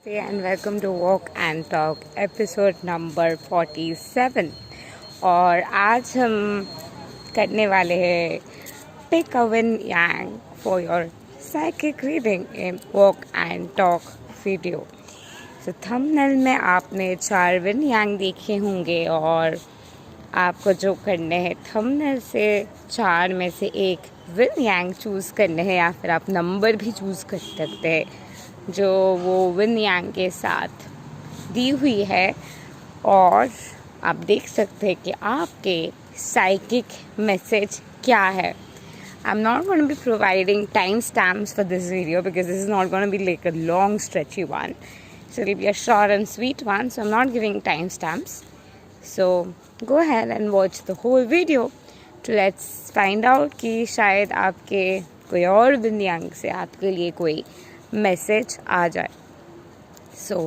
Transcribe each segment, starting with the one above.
And welcome to Walk and Talk episode number 47। और आज हम करने वाले हैं pick a yin yang for your psychic reading in walk and talk video. तो थंबनेल में आपने 4 विन यांग देखे होंगे और आपको जो करने हैं थंबनेल से 4 में से एक विन यांग चूज़ करने हैं, या फिर आप नंबर भी चूज़ कर सकते हैं जो वो विन यांग के साथ दी हुई है। और आप देख सकते हैं कि आपके साइकिक मैसेज क्या है। I'm not going to be providing timestamps for this video because this is not going to be like a long stretchy one. So it'll be a short and sweet one. So I'm not giving timestamps. So go ahead and watch the whole video to let's find out कि शायद आपके कोई और win यांग से आपके लिए कोई message आ जाए। So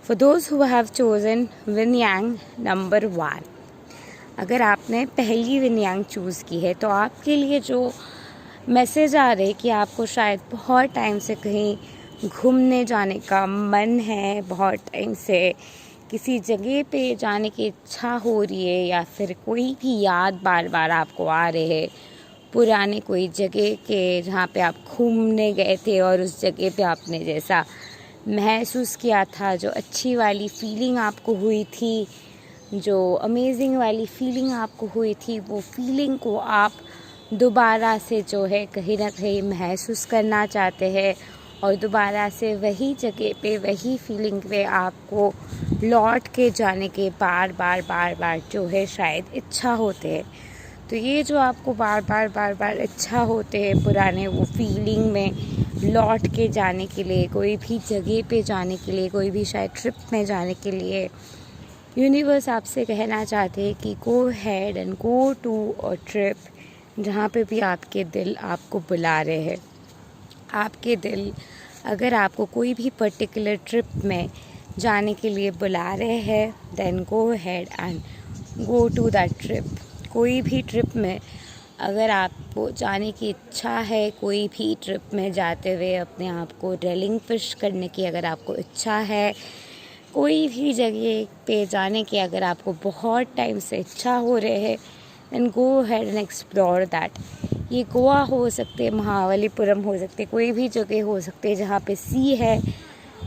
for those who have chosen win yang number 1, अगर आपने पहली विन यांग चूज़ की है तो आपके लिए जो मैसेज आ रहे कि आपको शायद बहुत टाइम से कहीं घूमने जाने का मन है, बहुत टाइम से किसी जगह पे जाने की इच्छा हो रही है, या फिर कोई भी याद बार बार आपको आ रहे हैं पुराने कोई जगह के जहाँ पे आप घूमने गए थे और उस जगह पे आपने जैसा महसूस किया था, जो अच्छी वाली फीलिंग आपको हुई थी, जो अमेजिंग वाली फीलिंग आपको हुई थी, वो फीलिंग को आप दोबारा से जो है कहीं ना कहीं महसूस करना चाहते हैं और दोबारा से वही जगह पे वही फीलिंग पे आपको लौट के जाने के बार बार जो है शायद इच्छा होते हैं। तो ये जो आपको बार बार इच्छा होते हैं पुराने वो फीलिंग में लौट के जाने के लिए, कोई भी जगह पे जाने के लिए, कोई भी शायद ट्रिप में जाने के लिए, यूनिवर्स आपसे कहना चाहते हैं कि go ahead and go to a trip जहाँ पे भी आपके दिल आपको बुला रहे हैं। आपके दिल अगर आपको कोई भी पर्टिकुलर ट्रिप में जाने के लिए बुला रहे हैं, then go ahead and go to that trip. कोई भी ट्रिप में अगर आपको जाने की इच्छा है, कोई भी ट्रिप में जाते हुए अपने आप को रिलिंक्विश करने की अगर आपको इच्छा है, कोई भी जगह पे जाने की अगर आपको बहुत टाइम से इच्छा हो रहे है, then go ahead and explore that. ये गोवा हो सकते, महाबलीपुरम हो सकते, कोई भी जगह हो सकते जहाँ पे सी है,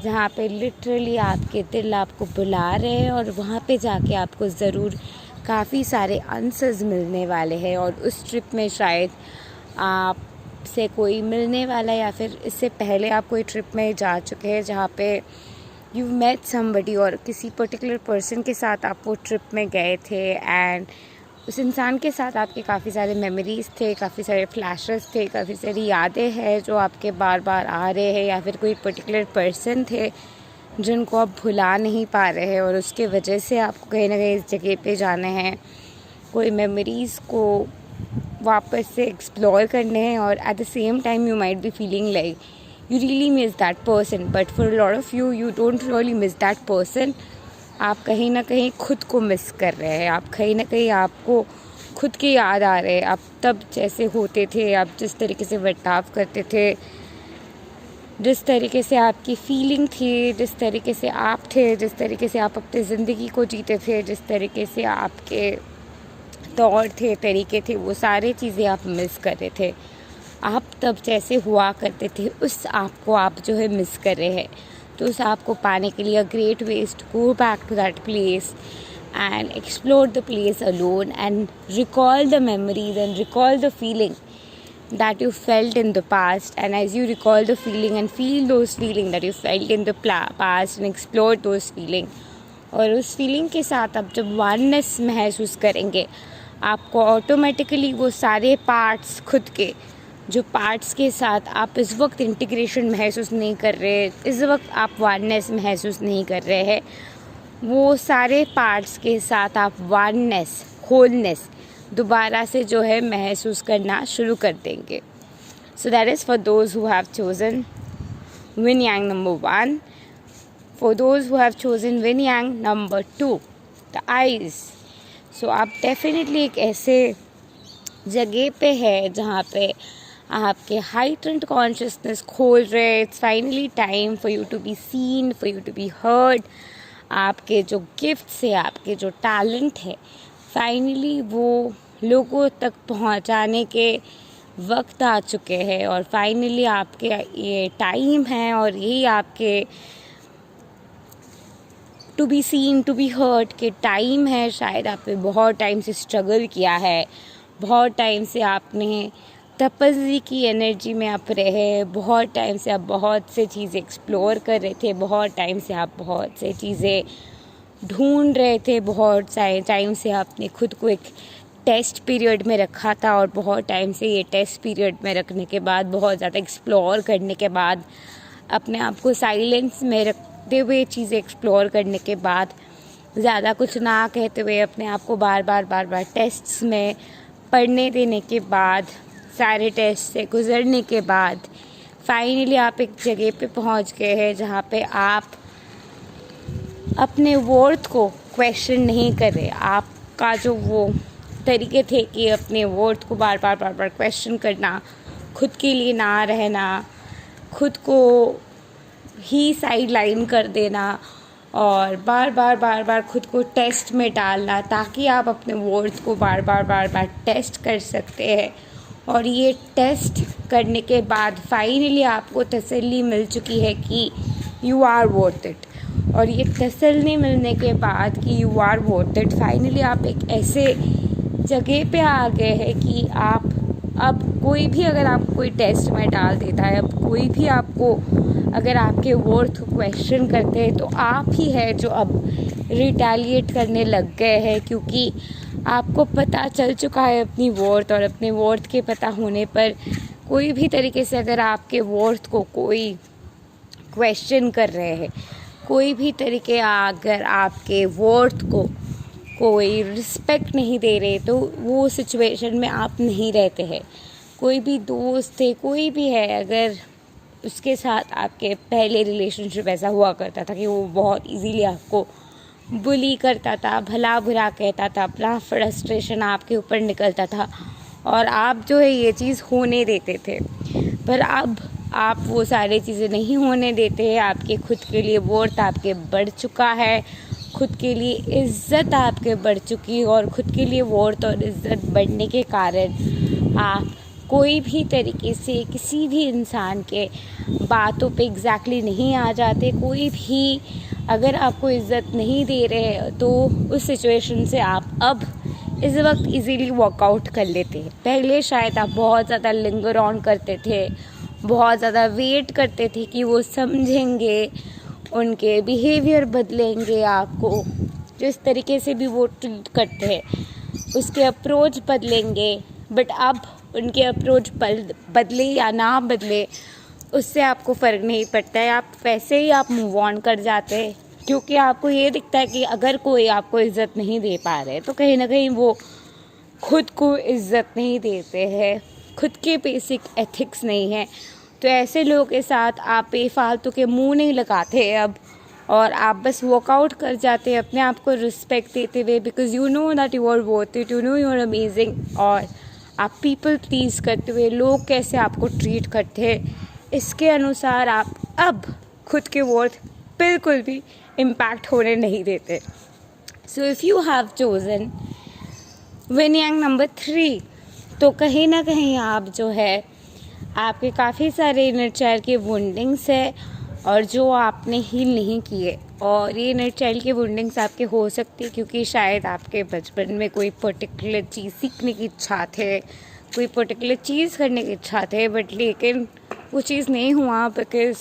जहाँ पे लिटरली आपके दिल आपको बुला रहे हैं और वहाँ पे जाके आपको ज़रूर काफ़ी सारे आंसर्स मिलने वाले हैं। और उस ट्रिप में शायद आपसे कोई मिलने वाला है, या फिर इससे पहले आप कोई ट्रिप में जा चुके हैं जहाँ पे यू मेट समबडी और किसी पर्टिकुलर पर्सन के साथ आप वो ट्रिप में गए थे, एंड उस इंसान के साथ आपके काफ़ी सारे मेमोरीज़ थे, काफ़ी सारे फ्लैशेस थे, काफ़ी सारी यादें हैं जो आपके बार बार आ रहे हैं, या फिर कोई पर्टिकुलर पर्सन थे जिनको आप भुला नहीं पा रहे हैं और उसके वजह से आपको कहीं ना कहीं इस जगह पे जाना है, कोई मेमोरीज़ को वापस से एक्सप्लोर करने हैं। और eight the same time you might be feeling like you really miss that person, but for a lot of you don't really miss that person. आप कहीं ना कहीं खुद को मिस कर रहे हैं, आप कहीं ना कहीं आपको खुद की याद आ रहे हैं। आप तब जैसे होते थे, आप जिस तरीके से बर्ताव करते थे, जिस तरीके से आपकी फीलिंग थी, जिस तरीके से आप थे, जिस तरीके से आप अपनी ज़िंदगी को जीते थे, जिस तरीके से आपके तौर थे, तरीके थे, वो सारी चीज़ें आप मिस कर रहे थे। आप तब जैसे हुआ करते थे उस आपको आप जो है मिस कर रहे हैं। तो उस आपको पाने के लिए a great ways to go back to that place and explore the place alone and recall the memories and recall the feeling that you felt in the past. And as you recall the feeling and feel those feeling that you felt in the past and explore those feeling, और उस feeling के साथ आप जब oneness महसूस करेंगे, आपको automatically वो सारे पार्ट्स खुद के जो पार्ट्स के साथ आप इस वक्त इंटीग्रेशन महसूस नहीं कर रहे, इस वक्त आप वननेस महसूस नहीं कर रहे हैं, वो सारे पार्ट्स के साथ आप वननेस, होलनेस दोबारा से जो है महसूस करना शुरू कर देंगे। So that is for those who have chosen yin yang number 1। For those who have chosen yin yang number 2, the eyes. So आप डेफिनेटली एक ऐसे जगह पे है जहाँ पे आपके हाइटेंड कॉन्शियसनेस खोल रहे। It's finally time for you to be seen, for you to be heard. आपके जो गिफ्ट्स है, आपके जो टैलेंट है, फाइनली वो लोगों तक पहुंचाने के वक्त आ चुके हैं। और फाइनली आपके ये टाइम है और यही आपके to be seen, to be heard के टाइम है। शायद आपने बहुत टाइम से स्ट्रगल किया है, बहुत टाइम से आपने तपस्वी की एनर्जी में आप रहे, बहुत टाइम से आप बहुत से चीज़ें एक्सप्लोर कर रहे थे, बहुत टाइम से आप बहुत से चीज़ें ढूंढ रहे थे, बहुत सारे टाइम से आपने खुद को एक टेस्ट पीरियड में रखा था। और बहुत टाइम से ये टेस्ट पीरियड में रखने के बाद, बहुत ज़्यादा एक्सप्लोर करने के बाद, अपने आप को साइलेंस में रखते हुए चीज़ें एक्सप्लोर करने के बाद, ज़्यादा कुछ ना कहते हुए अपने आप को बार बार टेस्ट्स में पढ़ने देने के बाद, सारे टेस्ट से गुजरने के बाद फाइनली आप एक जगह पे पहुंच गए हैं जहाँ पे आप अपने वर्थ को क्वेश्चन नहीं कर रहे। आपका जो वो तरीके थे कि अपने वर्थ को बार बार क्वेश्चन करना, खुद के लिए ना रहना, खुद को ही साइड लाइन कर देना और बार बार खुद को टेस्ट में डालना, ताकि आप अपने वर्थ को बार बार टेस्ट कर सकते हैं। और ये टेस्ट करने के बाद फाइनली आपको तसल्ली मिल चुकी है कि यू आर वर्थ इट। और ये तसल्ली मिलने के बाद कि you are worth it, finally आप एक ऐसे जगह पे आ गए हैं कि आप अब कोई भी अगर आप कोई टेस्ट में डाल देता है, अब कोई भी आपको अगर आपके वर्थ को क्वेश्चन करते हैं, तो आप ही है जो अब रिटेलिएट करने लग गए हैं। क्योंकि आपको पता चल चुका है अपनी वर्थ, और अपने वर्थ के पता होने पर कोई भी तरीके से अगर आपके वर्थ को कोई क्वेश्चन कर रहे हैं, कोई भी तरीके अगर आपके वर्थ को कोई रिस्पेक्ट नहीं दे रहे, तो वो सिचुएशन में आप नहीं रहते हैं। कोई भी दोस्त है, कोई भी है, अगर उसके साथ आपके पहले रिलेशनशिप ऐसा हुआ करता था कि वो बहुत इजीली आपको बुली करता था, भला बुरा कहता था, अपना फ्रस्ट्रेशन आपके ऊपर निकलता था और आप जो है ये चीज़ होने देते थे। पर अब आप वो सारी चीज़ें नहीं होने देते हैं। आपके खुद के लिए वर्थ आपके बढ़ चुका है, खुद के लिए इज़्ज़त आपके बढ़ चुकी है। और खुद के लिए वर्थ और इज़्ज़त बढ़ने के कारण आप कोई भी तरीके से किसी भी इंसान के बातों पे एग्जैक्टली नहीं आ जाते। कोई भी अगर आपको इज़्ज़त नहीं दे रहे, तो उस सिचुएशन से आप अब इस वक्त इजीली वॉकआउट कर लेते हैं। पहले शायद आप बहुत ज़्यादा लिंगर ऑन करते थे, बहुत ज़्यादा वेट करते थे कि वो समझेंगे, उनके बिहेवियर बदलेंगे, आपको जिस तरीके से भी वो ट्रीट करते हैं उसके अप्रोच बदलेंगे। बट अब उनके अप्रोच बदले या ना बदले, उससे आपको फ़र्क नहीं पड़ता है। आप वैसे ही आप मूव ऑन कर जाते हैं, क्योंकि आपको ये दिखता है कि अगर कोई आपको इज़्ज़त नहीं दे पा रहे, तो कहीं ना कहीं वो खुद को इज़्ज़त नहीं देते हैं, खुद के बेसिक एथिक्स नहीं है। तो ऐसे लोगों के साथ आप बेफालतू के मुंह नहीं लगाते अब, और आप बस वॉकआउट कर जाते हैं अपने आप को रिस्पेक्ट देते हुए, because you know that you are worth it, you know you are amazing. और आप पीपल प्लीज़ करते हुए लोग कैसे आपको ट्रीट करते हैं, इसके अनुसार आप अब खुद के वर्थ बिल्कुल भी इम्पैक्ट होने नहीं देते। So if you have chosen yin yang number 3, तो कहीं ना कहीं आप जो है, आपके काफ़ी सारे इनर चाइल्ड के वुंडिंग्स है और जो आपने हील नहीं किए। और ये इनर चाइल्ड के वुंडिंग्स आपके हो सकती है क्योंकि शायद आपके बचपन में कोई पर्टिकुलर चीज़ सीखने की इच्छा थे, कोई पर्टिकुलर चीज़ करने की इच्छा थे, बट लेकिन वो चीज़ नहीं हुआ बिकॉज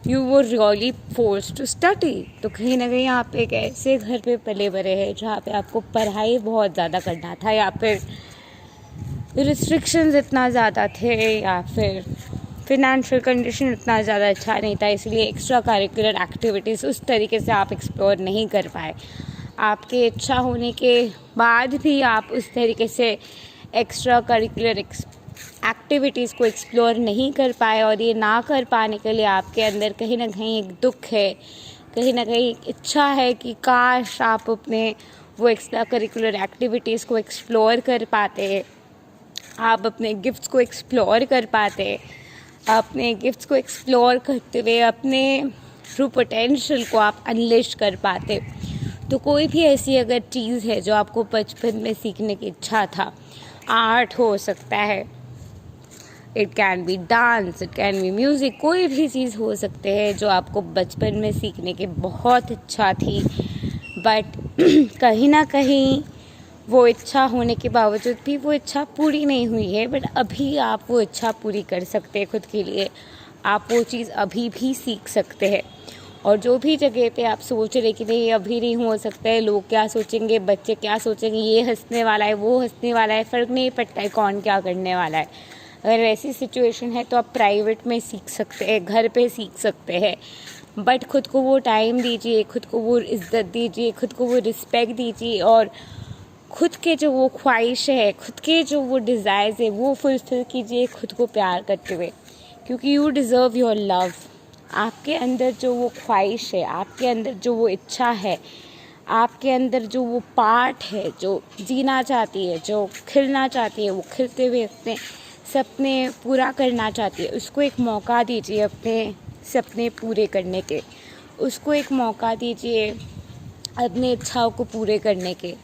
यू वो रियली फोर्स टू स्टडी। तो कहीं ना कहीं आप एक ऐसे घर पे पले बड़े हैं जहाँ पे आपको पढ़ाई बहुत ज़्यादा करना था, या फिर रिस्ट्रिक्शंस इतना ज़्यादा थे, या फिर फिनेंशियल कंडीशन इतना ज़्यादा अच्छा नहीं था, इसलिए एक्स्ट्रा करिकुलर एक्टिविटीज़ उस तरीके से आप एक्सप्लोर नहीं कर पाए। आपके इच्छा होने के बाद भी आप उस तरीके से एक्स्ट्रा करिकुलर एक्टिविटीज़ को एक्सप्लोर नहीं कर पाए। और ये ना कर पाने के लिए आपके अंदर कहीं ना कहीं एक दुख है, कहीं ना कहीं एक इच्छा है कि काश आप अपने वो एक्स्ट्रा करिकुलर एक्टिविटीज़ को एक्सप्लोर कर पाते। आप अपने गिफ्ट्स को एक्सप्लोर कर पाते, अपने गिफ्ट्स को एक्सप्लोर करते हुए अपने ट्रू पोटेंशियल को आप अनलिश कर पाते। तो कोई भी ऐसी अगर चीज़ है जो आपको बचपन में सीखने की इच्छा था, आर्ट हो सकता है, it can be dance, it can be music, कोई भी चीज़ हो सकते हैं जो आपको बचपन में सीखने की बहुत इच्छा थी, बट कहीं ना कहीं वो इच्छा होने के बावजूद भी वो इच्छा पूरी नहीं हुई है। बट अभी आप वो इच्छा पूरी कर सकते हैं खुद के लिए, आप वो चीज़ अभी भी सीख सकते हैं। और जो भी जगह पे आप सोच रहे कि नहीं अभी नहीं हो सकता है, लोग क्या सोचेंगे, बच्चे क्या सोचेंगे, ये हंसने वाला है, वो हंसने वाला है, फ़र्क नहीं पड़ता है कौन क्या करने वाला है। अगर ऐसी सिचुएशन है तो आप प्राइवेट में सीख सकते हैं, घर पे सीख सकते हैं, बट खुद को वो टाइम दीजिए, खुद को वो इज़्ज़त दीजिए, खुद को वो रिस्पेक्ट दीजिए, और खुद के जो वो ख्वाहिश है, खुद के जो वो डिज़ायर्स है वो फुलफ़िल कीजिए खुद को प्यार करते हुए, क्योंकि यू डिज़र्व योर लव। आपके अंदर जो वो ख्वाहिश है, आपके अंदर जो वो इच्छा है, आपके अंदर जो वो पार्ट है जो जीना चाहती है, जो खिलना चाहती है, वो खिलते हुए अपने सपने पूरा करना चाहती है, उसको एक मौका दीजिए अपने सपने पूरे करने के, उसको एक मौका दीजिए अपनी इच्छाओं को पूरे करने के।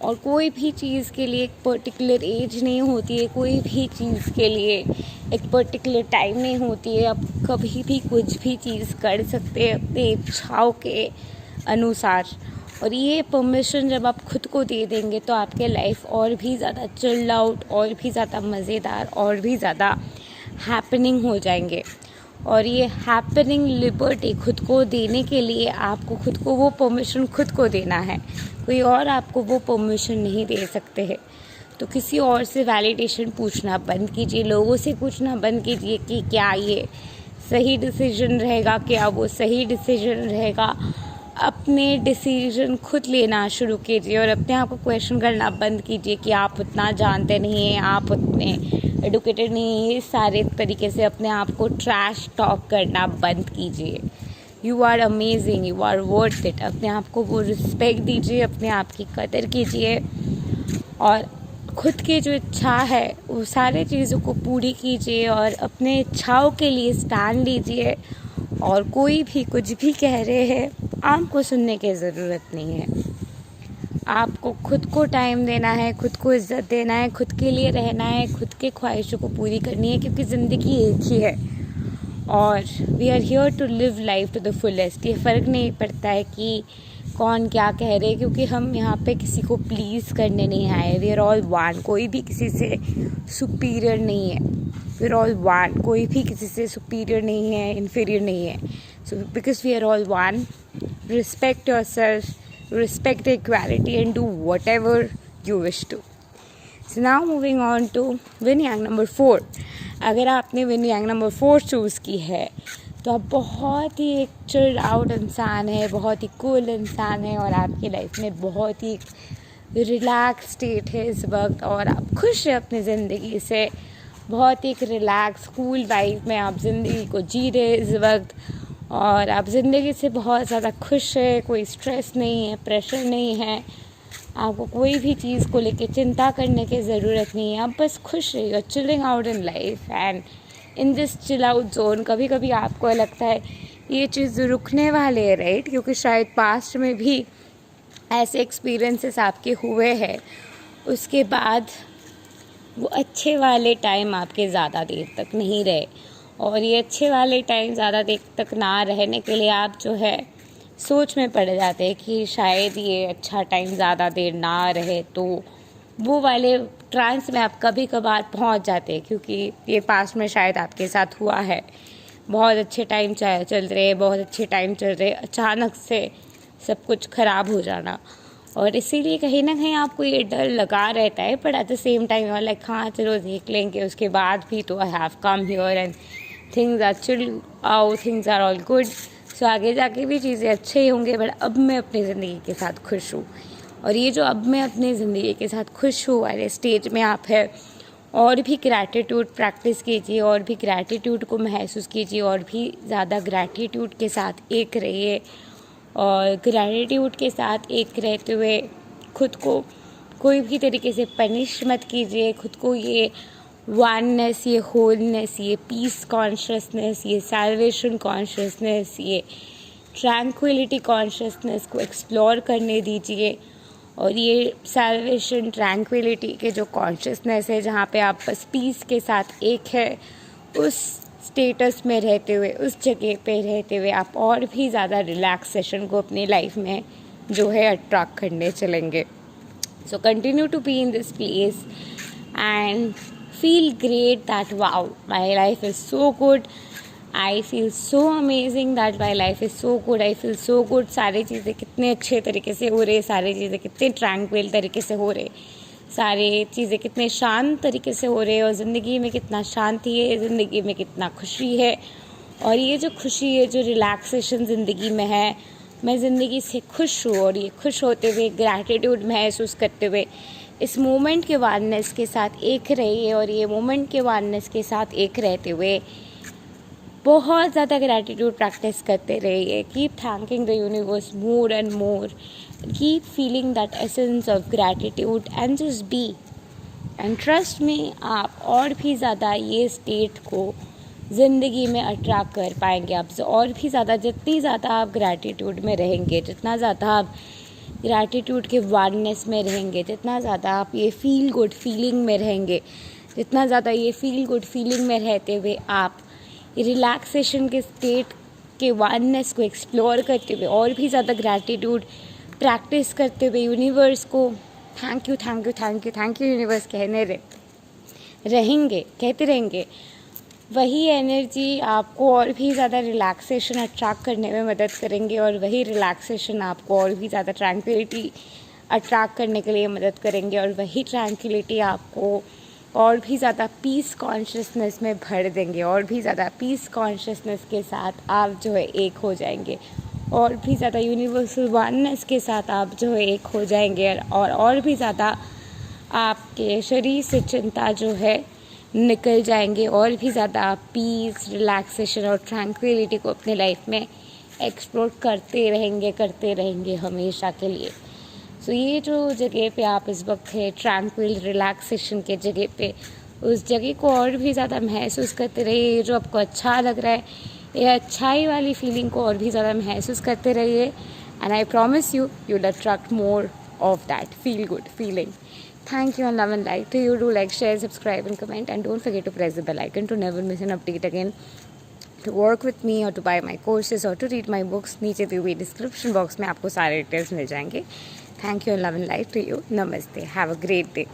और कोई भी चीज़ के लिए एक पर्टिकुलर एज नहीं होती है, कोई भी चीज़ के लिए एक पर्टिकुलर टाइम नहीं होती है। आप कभी भी कुछ भी चीज़ कर सकते हैं अपनी इच्छाओं के अनुसार, और ये परमिशन जब आप खुद को दे देंगे तो आपके लाइफ और भी ज़्यादा चिल्ड आउट, और भी ज़्यादा मज़ेदार, और भी ज़्यादा हैपनिंग हो जाएंगे। और ये हैपनिंग लिबर्टी खुद को देने के लिए आपको खुद को वो परमिशन खुद को देना है, कोई और आपको वो परमिशन नहीं दे सकते हैं। तो किसी और से वैलिडेशन पूछना बंद कीजिए, लोगों से पूछना बंद कीजिए कि क्या ये सही डिसीजन रहेगा, क्या वो सही डिसीजन रहेगा। अपने डिसीजन खुद लेना शुरू कीजिए और अपने आप को क्वेश्चन करना बंद कीजिए कि आप उतना जानते नहीं हैं, आप उतने एडुकेटेड नहीं हैं। सारे तरीके से अपने आप को ट्रैश टॉक करना बंद कीजिए। You are amazing, you are worth it. अपने आप को वो रिस्पेक्ट दीजिए, अपने आप की कदर कीजिए, और खुद की जो इच्छा है वो सारे चीज़ों को पूरी कीजिए, और अपने इच्छाओं के लिए स्टैंड लीजिए। और कोई भी कुछ भी कह रहे हैं आपको सुनने की ज़रूरत नहीं है। आपको खुद को टाइम देना है, खुद को इज़्ज़त देना है, खुद के लिए रहना है, खुद के ख्वाहिशों को पूरी करनी है, क्योंकि ज़िंदगी एक ही है और we are here to live life to the fullest. ये फ़र्क नहीं पड़ता है कि कौन क्या कह रहे, क्योंकि हम यहाँ पे किसी को प्लीज़ करने नहीं आए। वी आर ऑल वन, कोई भी किसी से सुपीरियर नहीं है। वी आर ऑल वन, कोई भी किसी से सुपीरियर नहीं है, इन्फीरियर नहीं है। So because we are all one, respect yourself, respect equality, and do whatever you wish to. So now moving on to Yin Yang number 4. अगर आपने Yin Yang number 4 चूज़ की है तो आप बहुत ही एक चिल्ड आउट इंसान है, बहुत ही कूल इंसान है, और आपकी लाइफ में बहुत ही रिलैक्स स्टेट है इस वक्त, और आप खुश हैं अपनी ज़िंदगी से। बहुत ही एक रिलैक्स कूल वाइब में आप ज़िंदगी को जी रहे इस वक्त, और आप ज़िंदगी से बहुत ज़्यादा खुश है। कोई स्ट्रेस नहीं है, प्रेशर नहीं है, आपको कोई भी चीज़ को लेके चिंता करने की ज़रूरत नहीं है। आप बस खुश रहिए, chilling out in life and in this chill out zone. कभी कभी आपको लगता है ये चीज़ रुकने वाले है, राइट, क्योंकि शायद पास्ट में भी ऐसे एक्सपीरियंसेस आपके हुए हैं। उसके बाद वो अच्छे वाले टाइम आपके ज़्यादा देर तक नहीं रहे, और ये अच्छे वाले टाइम ज़्यादा देर तक ना रहने के लिए आप जो है सोच में पड़ जाते हैं कि शायद ये अच्छा टाइम ज़्यादा देर ना रहे। तो वो वाले ट्रांस में आप कभी कभार पहुंच जाते हैं, क्योंकि ये पास्ट में शायद आपके साथ हुआ है। बहुत अच्छे टाइम चल रहे, बहुत अच्छे टाइम चल रहे, अचानक से सब कुछ ख़राब हो जाना, और इसीलिए कहीं ना कहीं आपको ये डर लगा रहता है। But at the same time you are like हाँ चलो देख लेंगे, उसके बाद भी तो I have come here and things are chill out, things are all good. So आगे जाके भी चीज़ें अच्छे ही होंगे, बट अब मैं अपनी ज़िंदगी के साथ खुश हूँ। और ये जो अब मैं अपनी ज़िंदगी के साथ खुश हूँ वाले स्टेज में आप है, और भी ग्रैटिट्यूड प्रैक्टिस कीजिए, और भी ग्रैटिट्यूड को महसूस कीजिए, और भी ज़्यादा ग्रैटिट्यूड के साथ एक रहिए, और ग्रैटिट्यूड के साथ एक रहते हुए खुद को कोई भी तरीके से पनिश मत कीजिए खुद को। ये वननेस, ये होलनेस, ये पीस कॉन्शियसनेस, ये सैल्वेशन कॉन्शियसनेस, ये ट्रैंक्विलिटी कॉन्शियसनेस को एक्सप्लोर करने दीजिए। और ये सैल्वेशन, ट्रैंक्विलिटी के जो कॉन्शियसनेस है, जहाँ पे आप बस पीस के साथ एक है, उस स्टेटस में रहते हुए, उस जगह पे रहते हुए आप और भी ज़्यादा रिलैक्सेशन को अपनी लाइफ में जो है अट्रैक्ट करने चलेंगे। So continue to be in this place and feel great that wow, my life is so good, I feel so amazing that my life is so good, I feel so good। सारी चीज़ें कितने अच्छे तरीके से हो रहे, सारी चीज़ें कितने ट्रैंक्विल तरीके से हो रहे, सारी चीज़ें कितने शांत तरीके से हो रहे, और ज़िंदगी में कितना शांति है, ज़िंदगी में कितना खुशी है। और ये जो खुशी है, जो रिलैक्सेशन ज़िंदगी में है, मैं ज़िंदगी से खुश हूँ। और ये खुश होते हुए, ग्रैटिट्यूड महसूस करते हुए इस मोमेंट के वाननेस के साथ एक रहिए। और ये मोमेंट के वाननेस के साथ एक रहते हुए बहुत ज़्यादा ग्रैटिट्यूड प्रैक्टिस करते रहिए। Keep thanking the universe more and more, keep feeling that essence of gratitude and just be and trust में। आप और भी ज़्यादा ये स्टेट को ज़िंदगी में अट्रैक्ट कर पाएंगे। आप और भी ज़्यादा, जितनी ज़्यादा आप ग्रैटिट्यूड में रहेंगे, जितना ज़्यादा आप ग्रैटिट्यूड के वार्डनेस में रहेंगे, जितना ज़्यादा आप ये फील गुड फीलिंग में रहेंगे, जितना ज़्यादा ये फील गुड फीलिंग में रहते हुए आप रिलैक्सेशन के स्टेट के वार्डनेस को एक्सप्लोर करते हुए और भी ज़्यादा ग्रैटिट्यूड प्रैक्टिस करते हुए यूनिवर्स को thank you thank you thank you thank you universe कहते रहेंगे, वही एनर्जी आपको और भी ज़्यादा रिलैक्सेशन अट्रैक्ट करने में मदद करेंगे। और वही रिलैक्सेशन आपको और भी ज़्यादा ट्रैंक्विलिटी अट्रैक्ट करने के लिए मदद करेंगे। और वही ट्रैंक्विलिटी आपको और भी ज़्यादा पीस कॉन्शियसनेस में भर देंगे। और भी ज़्यादा पीस कॉन्शियसनेस के साथ आप जो है एक हो जाएंगे। और भी ज़्यादा यूनिवर्सल वननेस के साथ आप जो है एक हो जाएंगे। और भी ज़्यादा आपके शरीर से चिंता जो है निकल जाएंगे। और भी ज़्यादा पीस, रिलैक्सेशन और ट्रैंक्विलिटी को अपने लाइफ में एक्सप्लोर करते रहेंगे हमेशा के लिए। सो ये जो जगह पे आप इस वक्त है, ट्रैंक्विल रिलैक्सेशन के जगह पे, उस जगह को और भी ज़्यादा महसूस करते रहिए। जो आपको अच्छा लग रहा है, ये अच्छाई वाली फीलिंग को और भी ज़्यादा महसूस करते रहिए। And I promise you will attract more of that feel good feeling. Thank you and love and light to you. Do like, share, subscribe and comment, and don't forget to press the bell icon to never miss an update again. To work with me or to buy my courses or to read my books, नीचे दी हुई description box में आपको सारे details मिल जाएंगे। Thank you and love and light to you. Namaste. Have a great day.